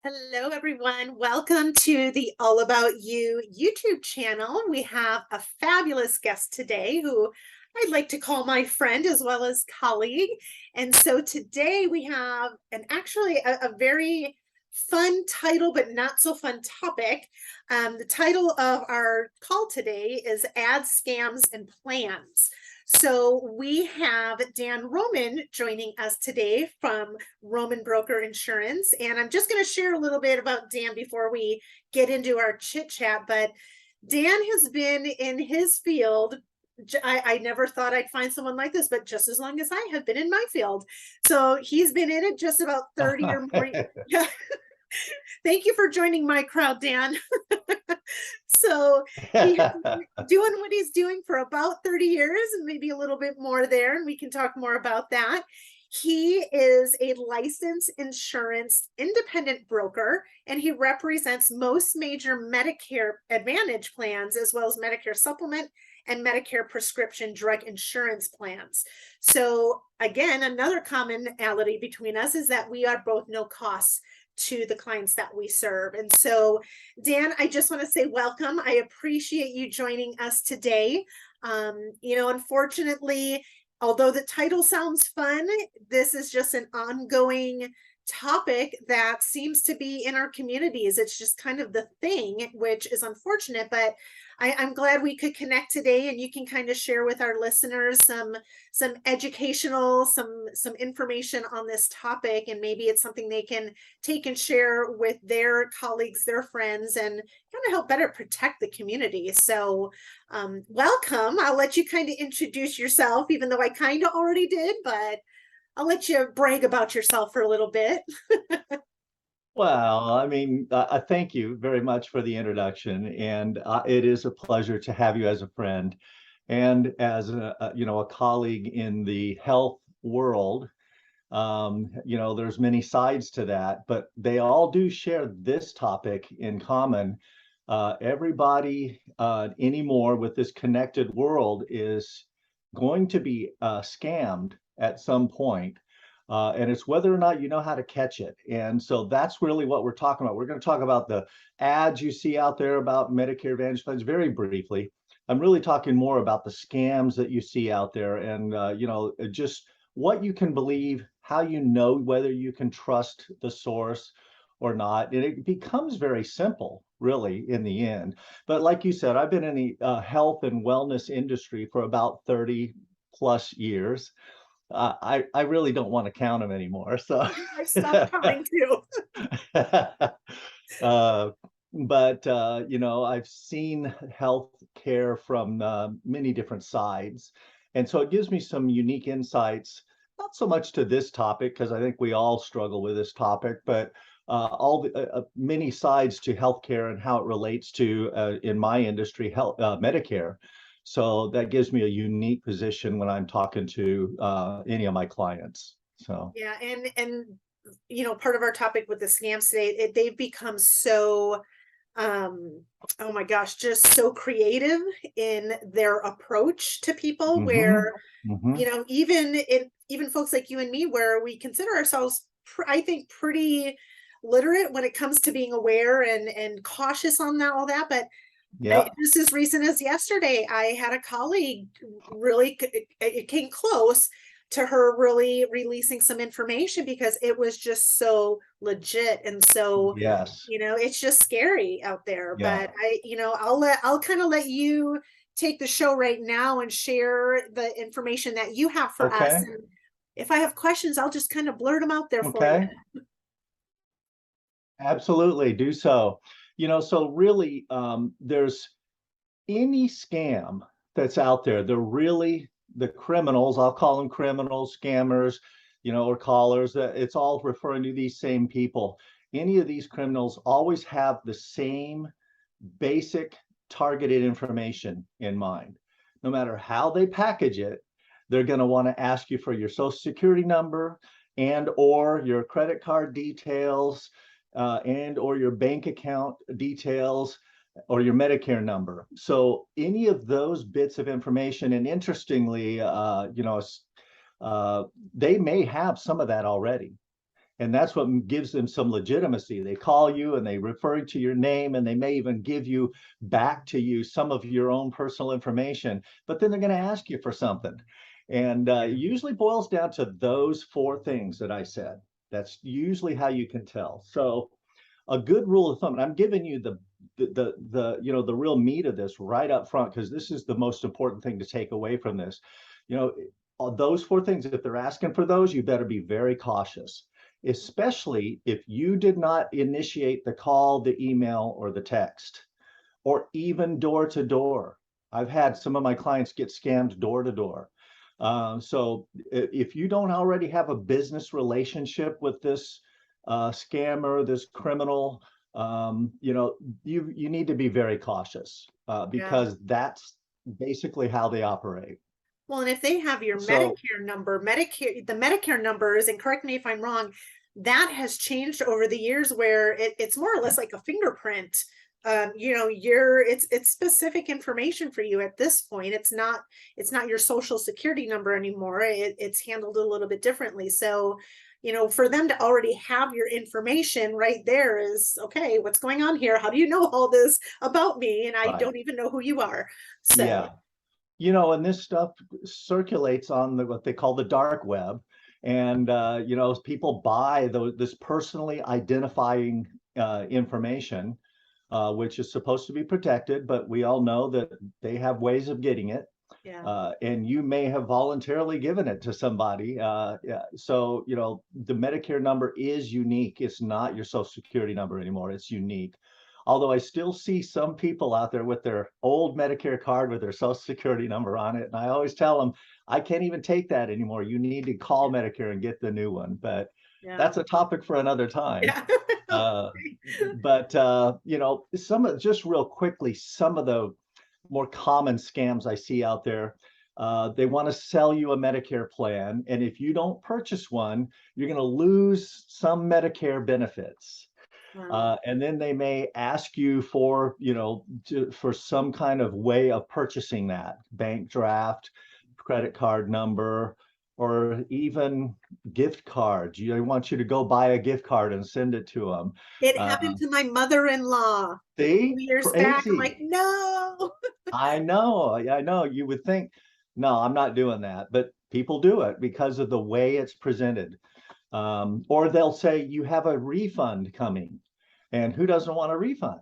Hello, everyone. Welcome to the All About You YouTube channel. We have a fabulous guest today who I'd like to call my friend as well as colleague. And so today we have a very fun title, but not so fun topic. The title of our call today is Ad Scams and Plans. So we have Dan Roman joining us today from Roman Broker Insurance. And I'm just going to share a little bit about Dan before we get into our chit chat. But Dan has been in his field. I never thought I'd find someone like this, but just as long as I have been in my field. So he's been in it just about 30 or more. Yeah. Thank you for joining my crowd, Dan. So he has been doing what he's doing for about 30 years and maybe a little bit more there, and we can talk more about that. He is a licensed insurance independent broker, and he represents most major Medicare Advantage plans, as well as Medicare Supplement and Medicare prescription drug insurance plans. So again, another commonality between us is that we are both no cost to the clients that we serve. And so, Dan, I just want to say welcome. I appreciate you joining us today. Unfortunately, although the title sounds fun, this is just an ongoing topic that seems to be in our communities. It's just kind of the thing, which is unfortunate, but I'm glad we could connect today, and you can kind of share with our listeners some educational, some information on this topic, and maybe it's something they can take and share with their colleagues, their friends, and kind of help better protect the community. So welcome. I'll let you kind of introduce yourself, even though I kind of already did, but I'll let you brag about yourself for a little bit. Well, I thank you very much for the introduction, and it is a pleasure to have you as a friend and as a colleague in the health world. There's many sides to that, but they all do share this topic in common. Everybody anymore with this connected world is going to be scammed at some point. And it's whether or not you know how to catch it. And so that's really what we're talking about. We're going to talk about the ads you see out there about Medicare Advantage plans very briefly. I'm really talking more about the scams that you see out there, and just what you can believe, how you know whether you can trust the source or not. And it becomes very simple, really, in the end. But like you said, I've been in the health and wellness industry for about 30 plus years. I really don't want to count them anymore. So, I stopped counting too. uh, I've seen health care from many different sides, and so it gives me some unique insights. Not so much to this topic because I think we all struggle with this topic, but all the many sides to healthcare and how it relates to, in my industry, health Medicare. So that gives me a unique position when I'm talking to any of my clients. So Yeah, and part of our topic with the scams today, they've become so oh my gosh, just so creative in their approach to people, hmm where hmm even folks like you and me, where we consider ourselves I think pretty literate when it comes to being aware and cautious on that all that. But Yep. just as recent as yesterday, I had a colleague really, it came close to her really releasing some information because it was just so legit. And so, Yes. it's just scary out there. Yeah. But I'll kind of let you take the show right now and share the information that you have for us. Okay. And if I have questions, I'll just kind of blurt them out there for you. Okay. Absolutely. Do so. So really, there's any scam that's out there. They're really the criminals. I'll call them criminals, scammers, or callers. It's all referring to these same people. Any of these criminals always have the same basic targeted information in mind. No matter how they package it, they're going to want to ask you for your social security number and or your credit card details, and or your bank account details, or your Medicare number. So any of those bits of information, and interestingly, they may have some of that already. And that's what gives them some legitimacy. They call you and they refer to your name, and they may even give you back to you some of your own personal information, but then they're going to ask you for something. And it usually boils down to those four things that I said. That's usually how you can tell. So a good rule of thumb, and I'm giving you the real meat of this right up front, because this is the most important thing to take away from this. Those four things, if they're asking for those, you better be very cautious, especially if you did not initiate the call, the email, or the text, or even door to door. I've had some of my clients get scammed door to door. So if you don't already have a business relationship with this scammer, this criminal, you need to be very cautious because that's basically how they operate. Well, and if they have your So Medicare number, the Medicare numbers, and correct me if I'm wrong, that has changed over the years where it's more or less like a fingerprint. It's specific information for you at this point. It's not your social security number anymore. It's handled a little bit differently. So, for them to already have your information right there is, okay, what's going on here? How do you know all this about me? And I right, don't even know who you are. So yeah. And this stuff circulates on what they call the dark web. And, people buy this personally identifying information, which is supposed to be protected, but we all know that they have ways of getting it. yeah. And you may have voluntarily given it to somebody. Yeah. So, the Medicare number is unique. It's not your Social Security number anymore. It's unique. Although I still see some people out there with their old Medicare card with their Social Security number on it. And I always tell them, I can't even take that anymore. You need to call Medicare and get the new one. But Yeah. that's a topic for another time. Yeah. Uh, but just real quickly, some of the more common scams I see out there. They want to sell you a Medicare plan, and if you don't purchase one, you're going to lose some Medicare benefits. Wow. And then they may ask you for, for some kind of way of purchasing that bank draft, credit card number, or even gift cards. They want you to go buy a gift card and send it to them. It happened to my mother-in-law a few See, years back. I'm like, crazy. no. I know, I know. You would think, no, I'm not doing that, but people do it because of the way it's presented. Or they'll say you have a refund coming, and who doesn't want a refund?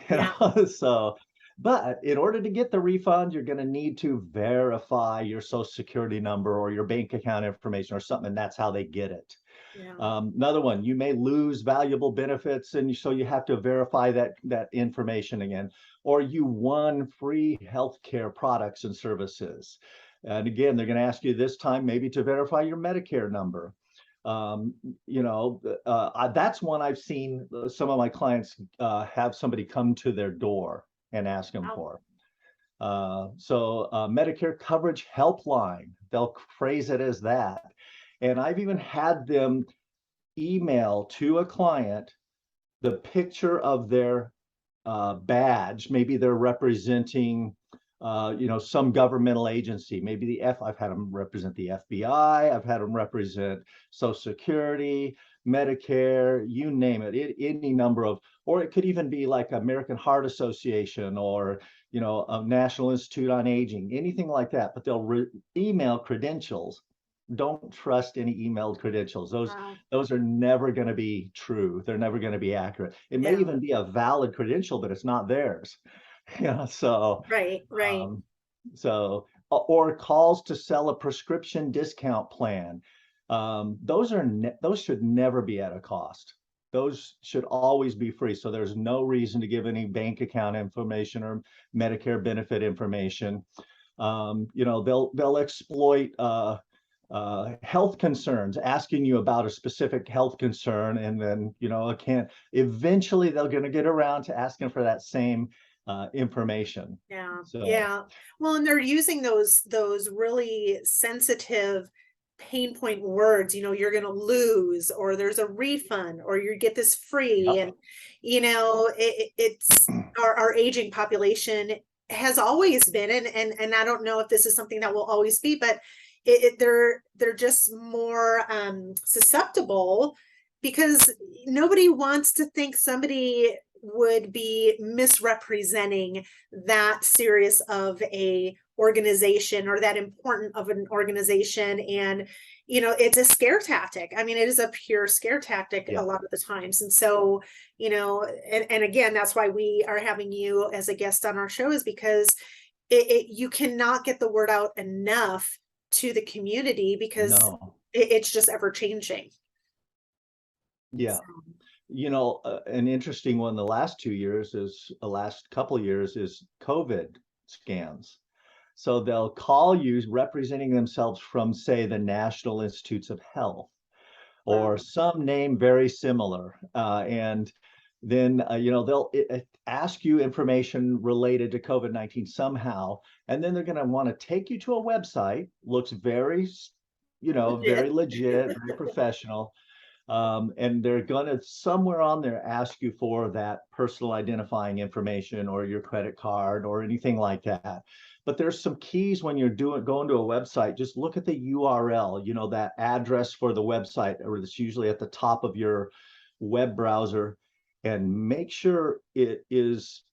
Yeah. So, but in order to get the refund, you're going to need to verify your Social Security number or your bank account information or something, and that's how they get it. Yeah. Another one, you may lose valuable benefits, and so you have to verify that information again. Or you won free healthcare products and services. And again, they're going to ask you this time maybe to verify your Medicare number. That's one I've seen some of my clients have somebody come to their door and ask them Wow. for. Medicare coverage helpline, they'll phrase it as that. And I've even had them email to a client the picture of their badge. Maybe they're representing, some governmental agency. Maybe I've had them represent the FBI. I've had them represent Social Security, Medicare, you name it, any number of, or it could even be like American Heart Association or, a National Institute on Aging, anything like that. But they'll email credentials. Don't trust any emailed credentials. Wow. Those are never going to be true. They're never going to be accurate. It may Yeah. even be a valid credential, but it's not theirs. Yeah. Right. Right. Um, or calls to sell a prescription discount plan. Those should never be at a cost. Those should always be free. So there's no reason to give any bank account information or Medicare benefit information. They'll exploit health concerns, asking you about a specific health concern, and then eventually they're going to get around to asking for that same information. Yeah. So Yeah. Well, and they're using those really sensitive pain point words, you're going to lose, or there's a refund, or you get this free. yep. And, it's our aging population has always been, and I don't know if this is something that will always be, but they're just more susceptible because nobody wants to think somebody would be misrepresenting that serious of a organization or that important of an organization. And it's a scare tactic. I mean, it is a pure scare tactic a Yeah. lot of the times. And so, and again, that's why we are having you as a guest on our show, is because you cannot get the word out enough to the community, because No. it's just ever changing. Yeah. An interesting one the last couple of years is COVID scams. So they'll call you representing themselves from, say, the National Institutes of Health or Wow. some name very similar. And then, they'll ask you information related to COVID-19 somehow. And then they're going to want to take you to a website, looks very, Legit. very legit, very professional. And they're going to somewhere on there ask you for that personal identifying information or your credit card or anything like that. But there's some keys when you're going to a website. Just look at the URL, that address for the website, or it's usually at the top of your web browser, and make sure it is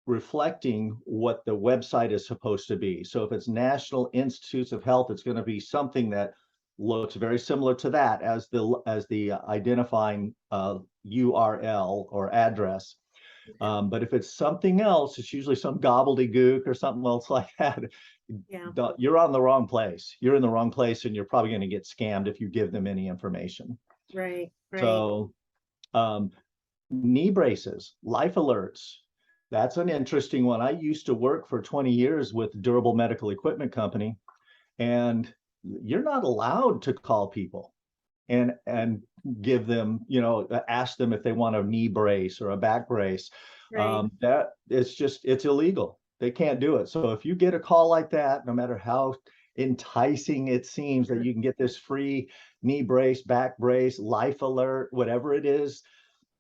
reflecting what the website is supposed to be. So if it's National Institutes of Health, it's going to be something that looks very similar to that as the identifying URL or address. But if it's something else, it's usually some gobbledygook or something else like that. Yeah. You're on the wrong place. You're in the wrong place, and you're probably going to get scammed if you give them any information. Right. So, knee braces, life alerts. That's an interesting one. I used to work for 20 years with Durable Medical Equipment Company, and you're not allowed to call people and give them, ask them if they want a knee brace or a back brace. Right. That it's illegal. They can't do it. So if you get a call like that, no matter how enticing it seems that you can get this free knee brace, back brace, life alert, whatever it is,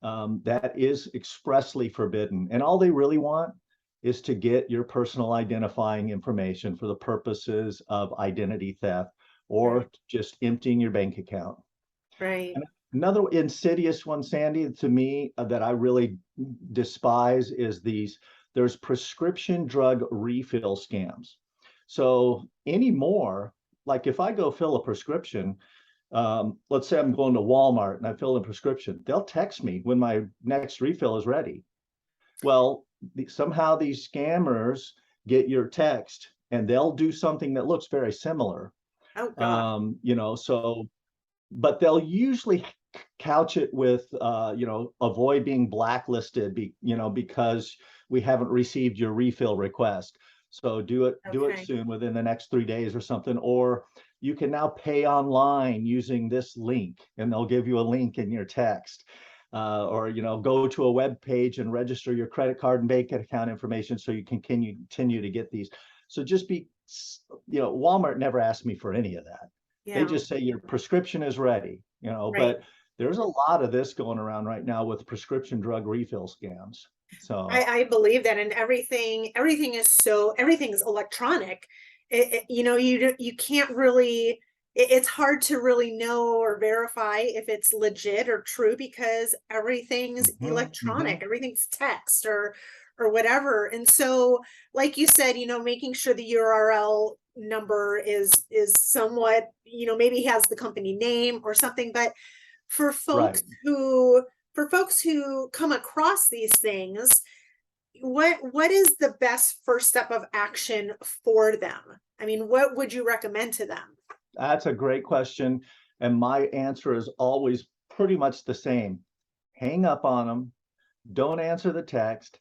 that is expressly forbidden. And all they really want is to get your personal identifying information for the purposes of identity theft or just emptying your bank account. Right. And another insidious one, Sandy, to me, that I really despise is there's prescription drug refill scams. So anymore, like if I go fill a prescription, let's say I'm going to Walmart and I fill a prescription, they'll text me when my next refill is ready. Well, somehow these scammers get your text and they'll do something that looks very similar. Oh God. So, but they'll usually couch it with, avoid being blacklisted, because we haven't received your refill request. So do it soon, within the next 3 days or something. Or you can now pay online using this link, and they'll give you a link in your text. Or go to a web page and register your credit card and bank account information so you can continue to get these. So just Walmart never asked me for any of that. They Yeah. just say your prescription is ready, Right. but there's a lot of this going around right now with prescription drug refill scams. So I believe that, and everything's electronic. You can't really, it's hard to really know or verify if it's legit or true, because everything's electronic, everything's text or whatever. And so, like you said, making sure the URL number is somewhat, maybe has the company name or something. But for folks right. who come across these things, what is the best first step of action for them? I mean, what would you recommend to them? That's a great question. And my answer is always pretty much the same. Hang up on them. Don't answer the text.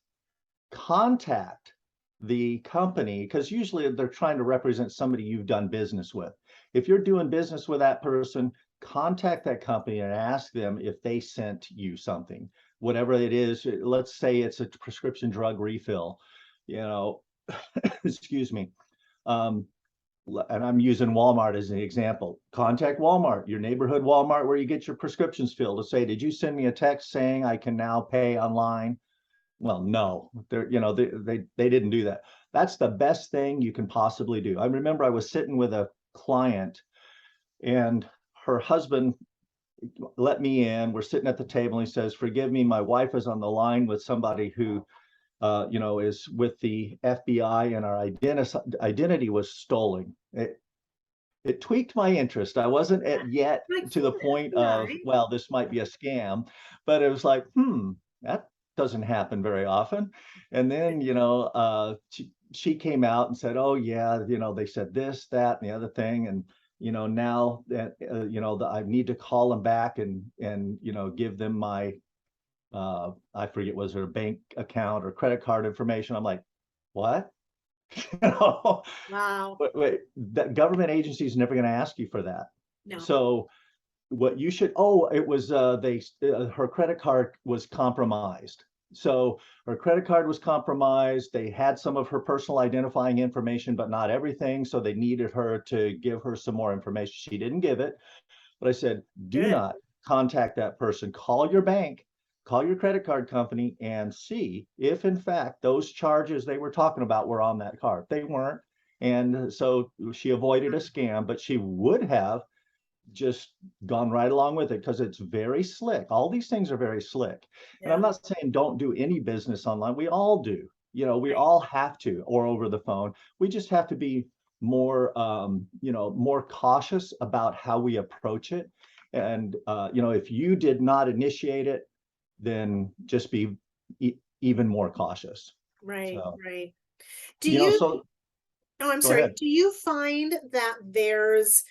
Contact the company, because usually they're trying to represent somebody you've done business with. If you're doing business with that person, contact that company and ask them if they sent you something, whatever it is. Let's say it's a prescription drug refill, excuse me. And I'm using Walmart as an example. Contact Walmart, your neighborhood Walmart where you get your prescriptions filled, to say, did you send me a text saying I can now pay online? Well, no, they didn't do that. That's the best thing you can possibly do. I remember I was sitting with a client, and her husband let me in. We're sitting at the table, and he says, "Forgive me, my wife is on the line with somebody who is with the FBI, and our identity was stolen." It tweaked my interest. I wasn't yet Like, to the point of, FBI? well, this might be a scam, but it was like, that doesn't happen very often. And then, she came out and said, "Oh yeah, they said this, that, and the other thing, and now that I need to call them back and give them my I forget, was her bank account or credit card information." I'm like, what? You know, Wow. but wait, that government agency is never going to ask you for that. No. So what you should, it was her credit card was compromised. So her credit card was compromised. They had some of her personal identifying information, but not everything. So they needed her to give her some more information. She didn't give it. But I said, do Good. not contact that person. Call your bank, call your credit card company, and see if, in fact, those charges they were talking about were on that card. They weren't. And so she avoided a scam, but she would have just gone right along with it because it's very slick. All these things are very slick. And I'm Yeah. not saying don't do any business online. We all do. We Right. all have to, or over the phone. We just have to be more, more cautious about how we approach it. And, if you did not initiate it, then just be even more cautious. Right. So, Right. Do you, so oh, I'm go sorry. ahead. Do you find that there's,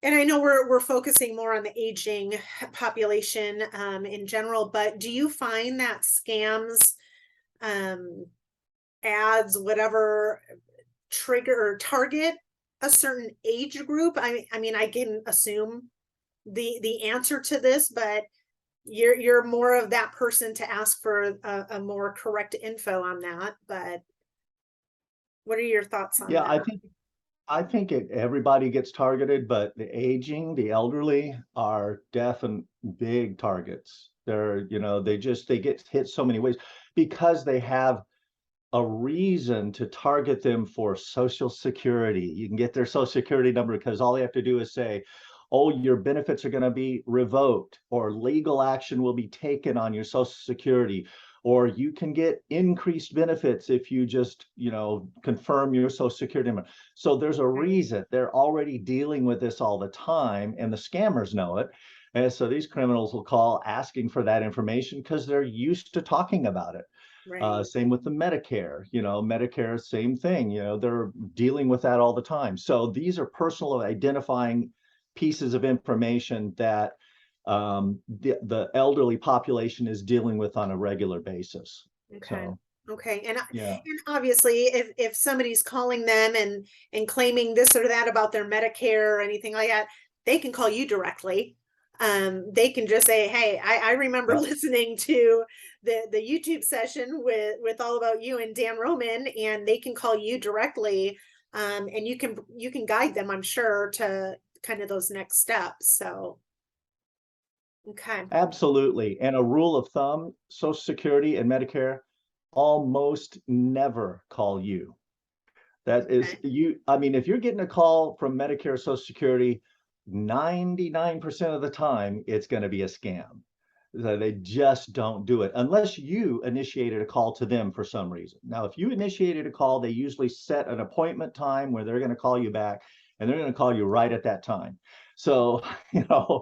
and I know we're focusing more on the aging population in general, but do you find that scams, um, ads, whatever, trigger or target a certain age group? I mean, I can assume the answer to this, but you're more of that person to ask for a more correct info on that. But what are your thoughts on Yeah, that? I think everybody gets targeted, but the aging, the elderly are definitely big targets. They get hit so many ways because they have a reason to target them for Social Security. You can get their Social Security number because all they have to do is say, "Oh, your benefits are going to be revoked," or "legal action will be taken on your Social Security," or "you can get increased benefits if you just, confirm your Social Security number." So there's a Right, reason. They're already dealing with this all the time, and the scammers know it. And so these criminals will call asking for that information because they're used to talking about it. right, Same with the Medicare, Medicare, same thing, they're dealing with that all the time. So these are personal identifying pieces of information that the elderly population is dealing with on a regular basis. okay. So, Okay. yeah. And obviously if somebody's calling them and claiming this or that about their Medicare or anything like that, they can call you directly. They can just say, "Hey, I remember Yeah, listening to the YouTube session with All About You and Dan Roman," and they can call you directly. And you can guide them, I'm sure, to kind of those next steps. So, okay. absolutely. And a rule of thumb, Social Security and Medicare almost never call you. That is Okay. you. I mean, if you're getting a call from Medicare or Social Security, 99% of the time, it's going to be a scam. So they just don't do it unless you initiated a call to them for some reason. Now, if you initiated a call, they usually set an appointment time where they're going to call you back, and they're going to call you right at that time. So, Yeah.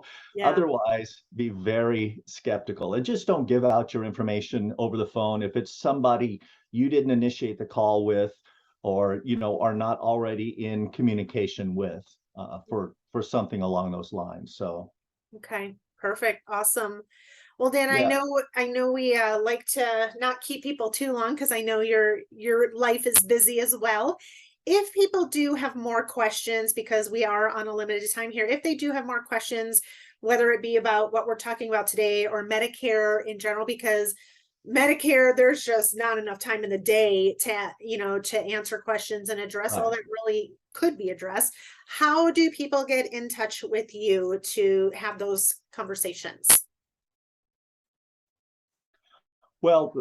otherwise, be very skeptical and just don't give out your information over the phone. If it's somebody you didn't initiate the call with, or are not already in communication with, for something along those lines. So Okay. Perfect. Awesome. Well, Dan, yeah. I know we like to not keep people too long because I know your life is busy as well. If people do have more questions, because we are on a limited time here, if they do have more questions, whether it be about what we're talking about today or Medicare in general, because Medicare, there's just not enough time in the day to answer questions and address all Right. that really could be addressed. How do people get in touch with you to have those conversations? Well,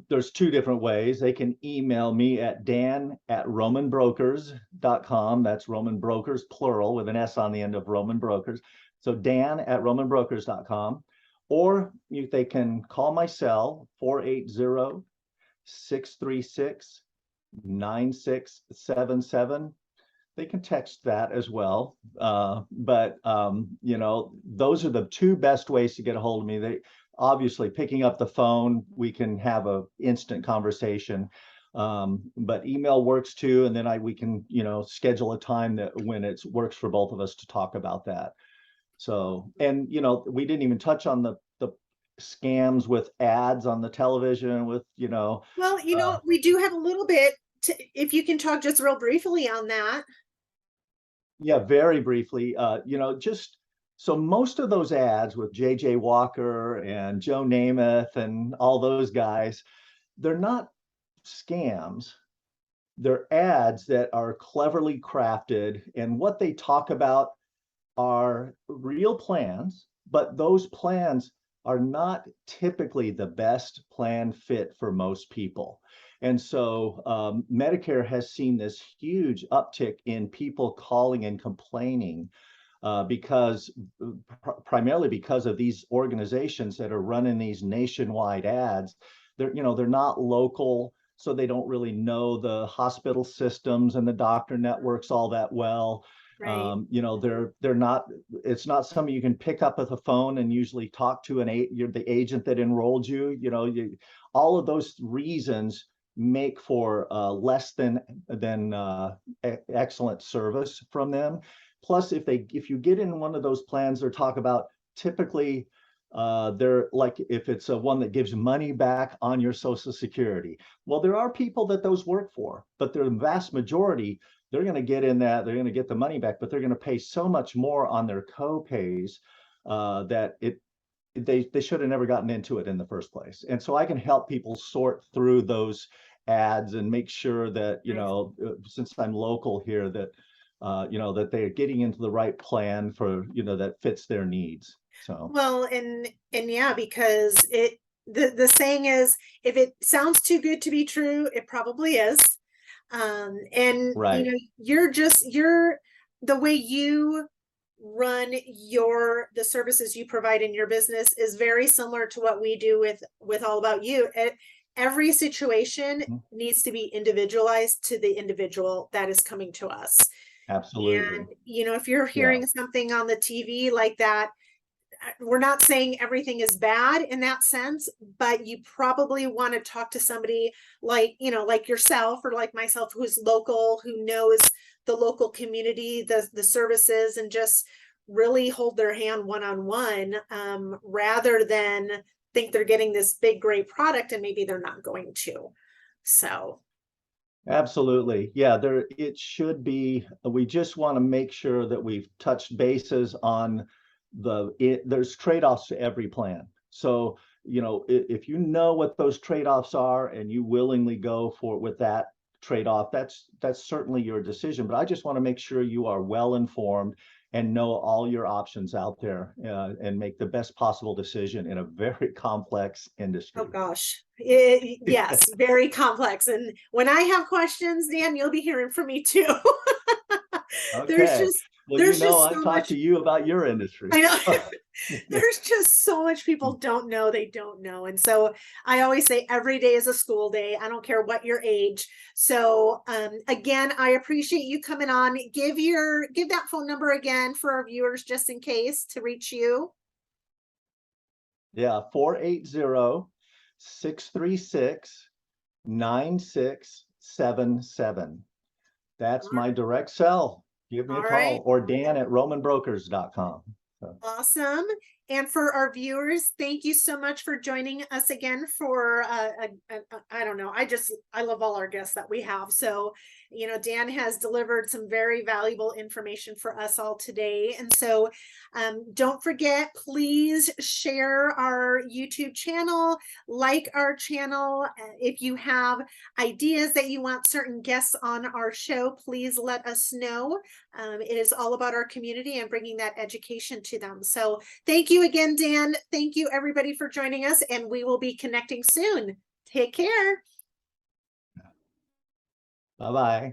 there's two different ways. They can email me at dan@romanbrokers.com. That's Roman Brokers, plural, with an S on the end of Roman Brokers. So dan@romanbrokers.com, or they can call my cell 480-636-9677. They can text that as well. But those are the two best ways to get a hold of me. They obviously, picking up the phone, we can have a instant conversation. But email works too. And then we can, schedule a time that when it works for both of us to talk about that. So, and we didn't even touch on the scams with ads on the television with, Well, we do have a little bit if you can talk just real briefly on that. Yeah, very briefly, just so most of those ads with JJ Walker and Joe Namath and all those guys, they're not scams. They're ads that are cleverly crafted, and what they talk about are real plans, but those plans are not typically the best plan fit for most people. And so Medicare has seen this huge uptick in people calling and complaining primarily because of these organizations that are running these nationwide ads. They're not local, so they don't really know the hospital systems and the doctor networks all that well. Right. They're not, it's not something you can pick up with a phone and usually talk to you're the agent that enrolled you. All of those reasons make for less than excellent service from them. Plus, if you get in one of those plans, they're talk about typically they're like, if it's one that gives money back on your Social Security. Well, there are people that those work for, but the vast majority, they're going to get in that, they're going to get the money back, but they're going to pay so much more on their co-pays that they should have never gotten into it in the first place. And so I can help people sort through those ads and make sure that, since I'm local here, that that they're getting into the right plan for, that fits their needs. So, well, and yeah, because the saying is, if it sounds too good to be true, it probably is. And right. you're the way you run the services you provide in your business is very similar to what we do with All About You. Every situation needs to be individualized to the individual that is coming to us. Absolutely. And if you're hearing something on the TV like that, we're not saying everything is bad in that sense, but you probably want to talk to somebody like yourself or like myself, who's local, who knows the local community, the services, and just really hold their hand one-on-one, rather than think they're getting this big, great product and maybe they're not going to. So. Absolutely. Yeah, it should be, we just want to make sure that we've touched bases on there's trade-offs to every plan. So, if you know what those trade-offs are and you willingly go with that trade-off, that's certainly your decision. But I just want to make sure you are well informed and know all your options out there, and make the best possible decision in a very complex industry. Oh gosh, yes, very complex. And when I have questions, Dan, you'll be hearing from me too. Okay. I've talked to you about your industry. I know. There's just so much people don't know they don't know. And so I always say every day is a school day. I don't care what your age. So again, I appreciate you coming on. Give that phone number again for our viewers, just in case, to reach you. Yeah, 480-636-9677. That's my direct cell. Give me a call, or dan@romanbrokers.com. So. Awesome. And for our viewers, thank you so much for joining us again for I don't know, I love all our guests that we have. So Dan has delivered some very valuable information for us all today. And so don't forget, please share our YouTube channel, like our channel. If you have ideas that you want certain guests on our show, please let us know. It is all about our community and bringing that education to them. So thank you again, Dan. Thank you everybody for joining us, and we will be connecting soon. Take care. Bye-bye.